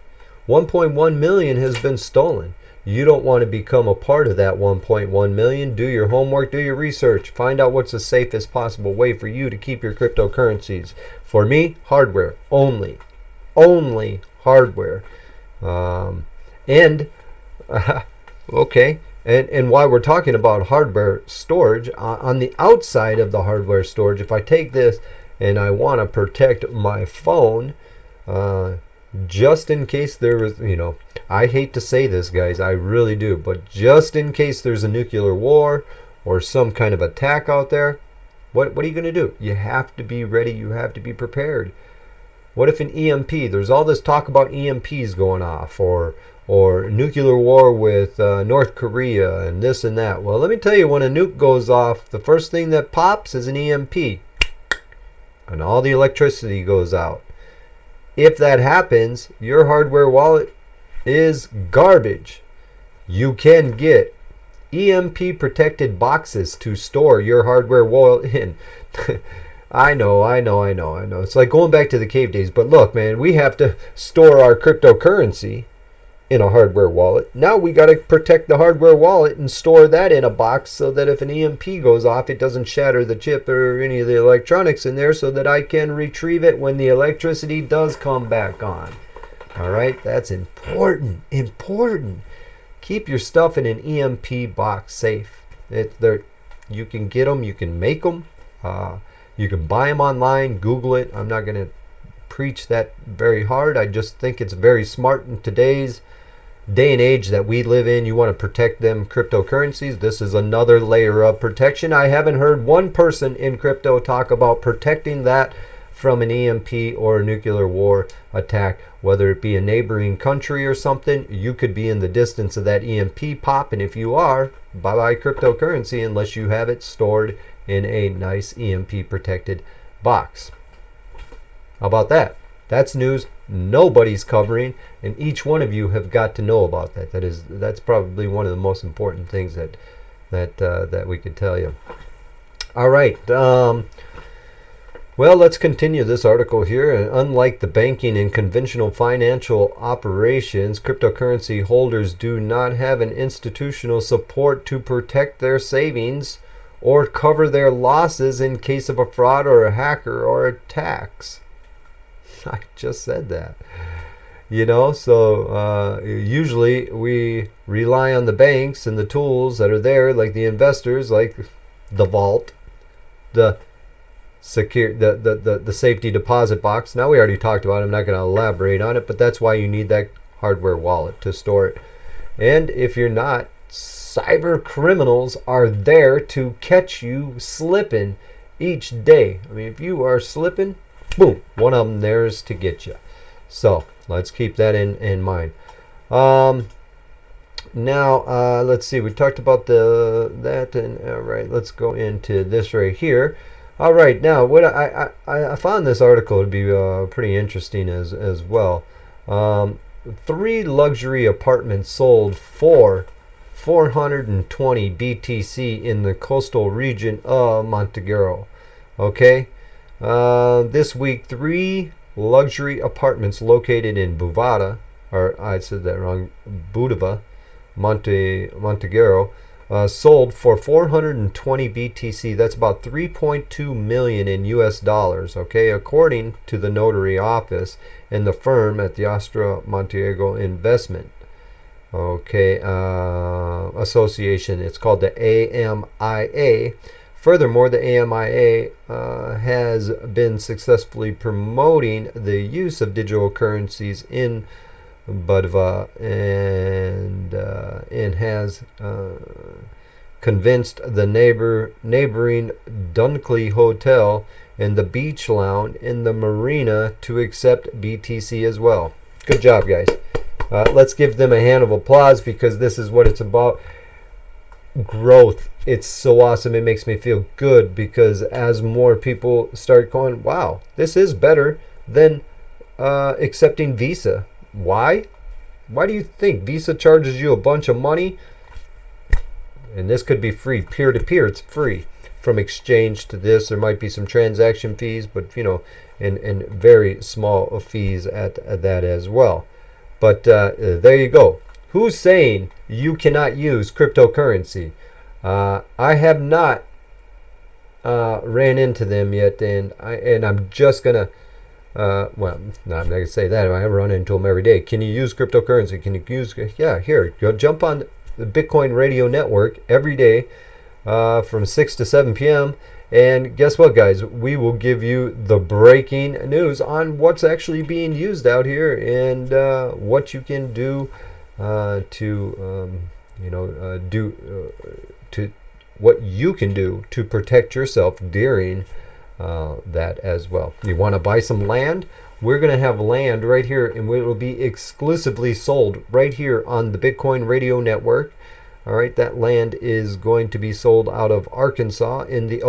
1.1 million has been stolen. You don't want to become a part of that 1.1 million. Do your homework, do your research, find out what's the safest possible way for you to keep your cryptocurrencies. For me, hardware only hardware. Okay, and while we're talking about hardware storage, on the outside of the hardware storage, if I take this and I want to protect my phone, just in case there was, you know, I hate to say this, guys, I really do, but just in case there's a nuclear war or some kind of attack out there, what are you going to do? You have to be ready. You have to be prepared. What if an EMP, there's all this talk about EMPs going off, or nuclear war with North Korea and this and that. Well, let me tell you, when a nuke goes off, the first thing that pops is an EMP, and all the electricity goes out. If that happens, your hardware wallet is garbage. You can get EMP protected boxes to store your hardware wallet in. I know. It's like going back to the cave days. But look, man, we have to store our cryptocurrency in a hardware wallet. Now we got to protect the hardware wallet and store that in a box so that if an EMP goes off, it doesn't shatter the chip or any of the electronics in there, so that I can retrieve it when the electricity does come back on. All right, that's important. Keep your stuff in an EMP box safe. You can get them, you can make them. You can buy them online, Google it. I'm not going to preach that very hard. I just think it's very smart in today's day and age that we live in. You want to protect them cryptocurrencies. This is another layer of protection. I haven't heard one person in crypto talk about protecting that from an EMP or a nuclear war attack, whether it be a neighboring country or something. You could be in the distance of that EMP pop, and if you are, bye-bye cryptocurrency unless you have it stored in a nice EMP protected box. How about that? That's news nobody's covering, and each one of you have got to know about that. That's probably one of the most important things that that we could tell you. All right. Well, let's continue this article here. Unlike the banking and conventional financial operations, cryptocurrency holders do not have an institutional support to protect their savings or cover their losses in case of a fraud or a hacker or a tax. I just said that. So usually we rely on the banks and the tools that are there, like the investors, like the vault, the safety deposit box. Now, we already talked about it. I'm not going to elaborate on it, but that's why you need that hardware wallet to store it. And if you're not, cyber criminals are there to catch you slipping each day. I mean, if you are slipping, boom, one of them there is to get you. So let's keep that in mind. Now, let's see. We talked about that, and all right, let's go into this right here. All right, now what I found this article to be pretty interesting as well. 3 luxury apartments sold for 420 BTC in the coastal region of Montenegro. Okay, this week 3 luxury apartments located in Buvada, or I said that wrong, Budava, Montenegro. Sold for 420 BTC. That's about 3.2 million in US dollars, okay, according to the notary office and the firm at the Austria Montenegro Investment, okay, association. It's called the AMIA. Furthermore, the AMIA has been successfully promoting the use of digital currencies in Budva and has convinced the neighboring Dunkley Hotel and the Beach Lounge in the marina to accept BTC as well. Good job, guys. Let's give them a hand of applause, because this is what it's about. Growth. It's so awesome. It makes me feel good, because as more people start going, wow, this is better than accepting Visa. Why? Why do you think Visa charges you a bunch of money? And this could be free. Peer-to-peer, it's free. From exchange to this, there might be some transaction fees, but and very small fees at that as well. But there you go. Who's saying you cannot use cryptocurrency? I have not ran into them yet, and I'm just gonna. Well, no, I'm not gonna say that. I run into them every day. Can you use cryptocurrency? Can you use? Yeah, here, go jump on the Bitcoin Radio Network every day from 6 to 7 p.m. And guess what, guys? We will give you the breaking news on what's actually being used out here and what you can do what you can do to protect yourself during that as well. You want to buy some land? We're going to have land right here, and it will be exclusively sold right here on the Bitcoin Radio Network. All right, that land is going to be sold out of Arkansas in the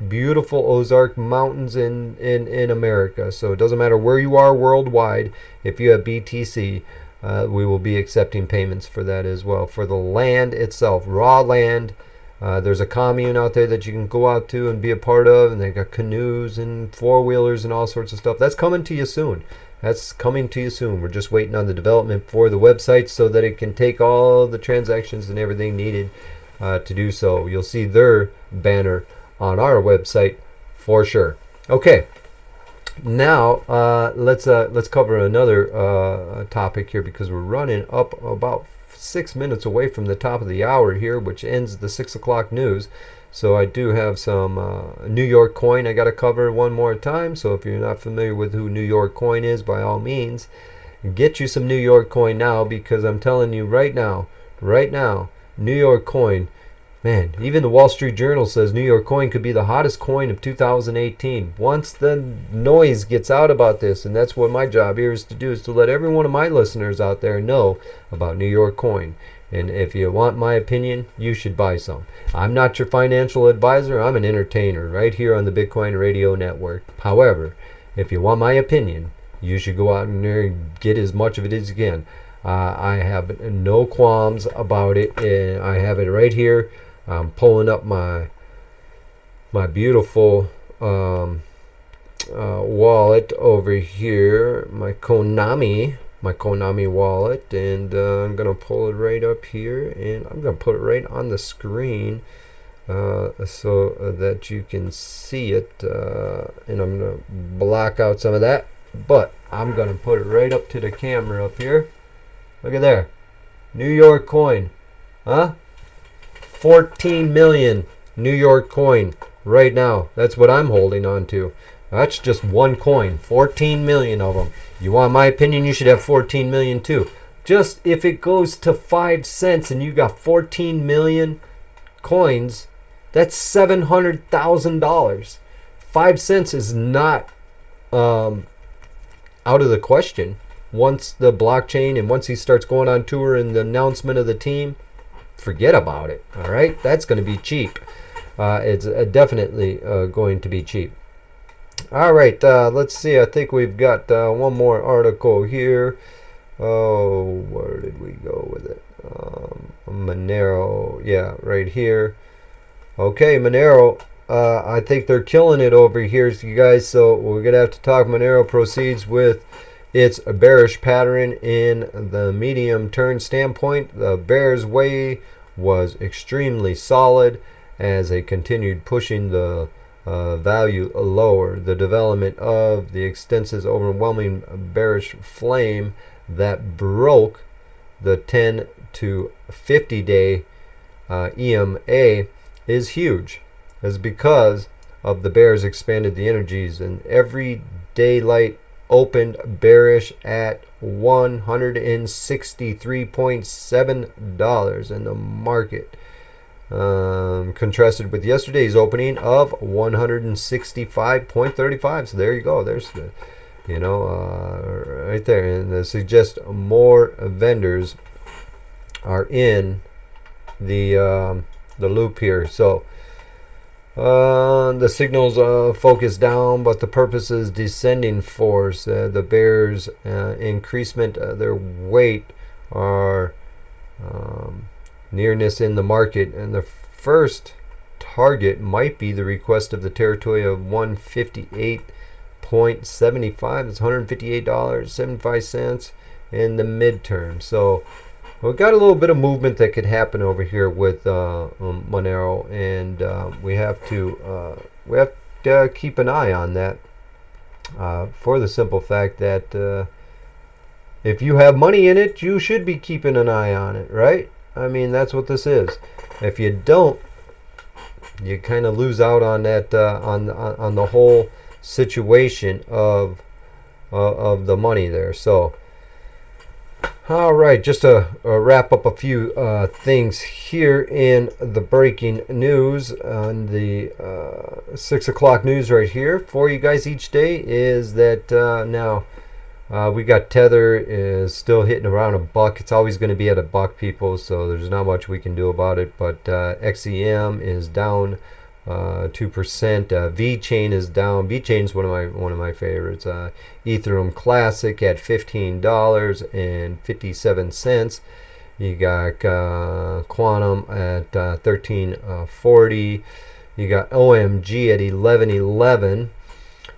beautiful Ozark Mountains in America. So it doesn't matter where you are worldwide. If you have BTC, we will be accepting payments for that as well. For the land itself, raw land. There's a commune out there that you can go out to and be a part of, and they got canoes and four-wheelers and all sorts of stuff. That's coming to you soon. That's coming to you soon. We're just waiting on the development for the website so that it can take all the transactions and everything needed to do so. You'll see their banner on our website for sure. Okay, now let's cover another topic here, because we're running up about 6 minutes away from the top of the hour here, which ends the 6 o'clock news. So I do have some New York coin I got to cover one more time. So if you're not familiar with who New York coin is, by all means, get you some New York coin now, because I'm telling you right now, New York coin, man, even the Wall Street Journal says New York coin could be the hottest coin of 2018. Once the noise gets out about this, and that's what my job here is to do, is to let every one of my listeners out there know about New York coin. And if you want my opinion, you should buy some. I'm not your financial advisor. I'm an entertainer right here on the Bitcoin Radio Network. However, if you want my opinion, you should go out and there and get as much of it as you can. I have no qualms about it. I have it right here I'm pulling up my beautiful wallet over here, my Konami wallet, and I'm gonna pull it right up here, and I'm gonna put it right on the screen so that you can see it, and I'm gonna block out some of that, but I'm gonna put it right up to the camera up here. Look at there, New York coin, huh? 14 million New York coin right now. That's what I'm holding on to. That's just one coin, 14 million of them. You want my opinion, you should have 14 million too. Just if it goes to 5 cents and you got 14 million coins, that's $700,000. 5 cents is not out of the question. Once the blockchain and once he starts going on tour and the announcement of the team, forget about it. All right, that's going to be cheap. It's definitely going to be cheap. All right, let's see. I think we've got one more article here. Oh, where did we go with it? Monero, yeah, right here. Okay, Monero. I think they're killing it over here, you guys. So we're gonna have to talk. Monero proceeds with its bearish pattern in the medium turn standpoint. The bear's way was extremely solid as they continued pushing the value lower. The development of the extensive overwhelming bearish flame that broke the 10 to 50 day EMA is huge. Is because of the bears expanded the energies, and every daylight opened bearish at $163.7 in the market, contrasted with yesterday's opening of 165.35. So there you go. There's the, right there, and it suggests more vendors are in the loop here. So the signals focus down, but the purpose is descending force. The bears increasement their weight are nearness in the market, and the first target might be the request of the territory of 158.75. It's $158.75 in the midterm. So we've got a little bit of movement that could happen over here with Monero, and we have to keep an eye on that for the simple fact that if you have money in it, you should be keeping an eye on it, right? I mean, that's what this is. If you don't, you kind of lose out on that on the whole situation of the money there. So. All right, just to wrap up a few things here in the breaking news on the 6 o'clock news right here for you guys each day is that now we got Tether is still hitting around $1. It's always going to be at $1, people, so there's not much we can do about it. But XEM is down 2%. VeChain is down. VeChain is one of my favorites. Ethereum Classic at $15.57. You got Quantum at 13.40. You got OMG at 11.11.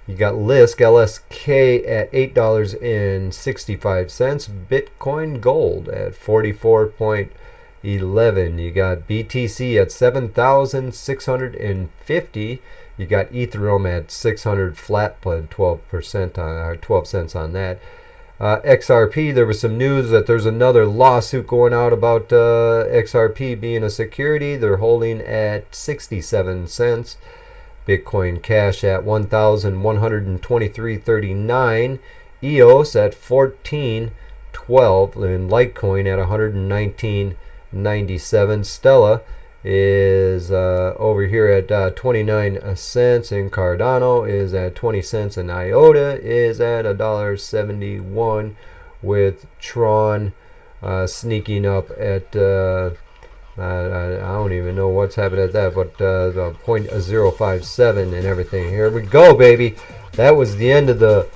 You got LSK at $8.65. Bitcoin Gold at 44.11. You got BTC at 7,650. You got Ethereum at 600 flat, but 12% on 12 cents on that. XRP, there was some news that there's another lawsuit going out about XRP being a security. They're holding at 67 cents. Bitcoin Cash at 1,123.39. EOS at 14.12. And Litecoin at 119.97. Stella is over here at 29 cents, and Cardano is at 20 cents, and IOTA is at $1.71, with Tron sneaking up at I don't even know what's happening at that, but the 0.057 and everything. Here we go, baby. That was the end of the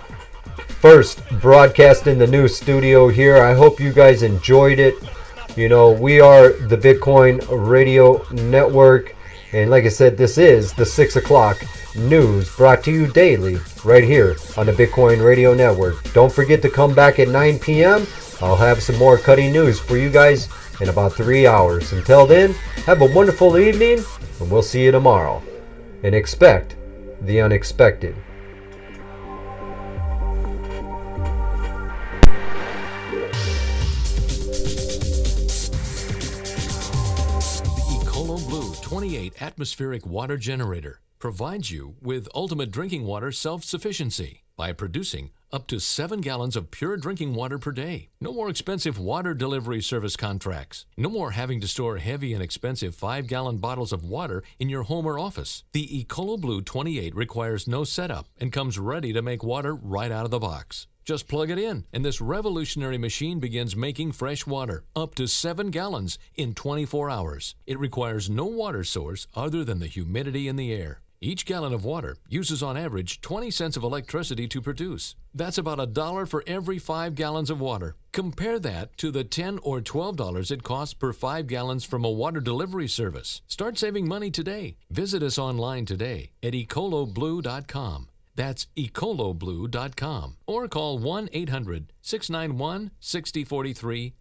first broadcast in the new studio here. I hope you guys enjoyed it. You know, we are the Bitcoin Radio Network. And like I said, this is the 6 o'clock news brought to you daily right here on the Bitcoin Radio Network. Don't forget to come back at 9 p.m. I'll have some more cutting news for you guys in about 3 hours. Until then, have a wonderful evening, and we'll see you tomorrow. And expect the unexpected. The Ecolo Blue 28 atmospheric water generator provides you with ultimate drinking water self-sufficiency by producing up to 7 gallons of pure drinking water per day. No more expensive water delivery service contracts. No more having to store heavy and expensive 5-gallon bottles of water in your home or office. The Ecolo Blue 28 requires no setup and comes ready to make water right out of the box. Just plug it in, and this revolutionary machine begins making fresh water, up to 7 gallons in 24 hours. It requires no water source other than the humidity in the air. Each gallon of water uses on average 20 cents of electricity to produce. That's about $1 for every 5 gallons of water. Compare that to the $10 or $12 it costs per 5 gallons from a water delivery service. Start saving money today. Visit us online today at ecoloblue.com. That's ecoloblue.com. Or call 1-800-691-6043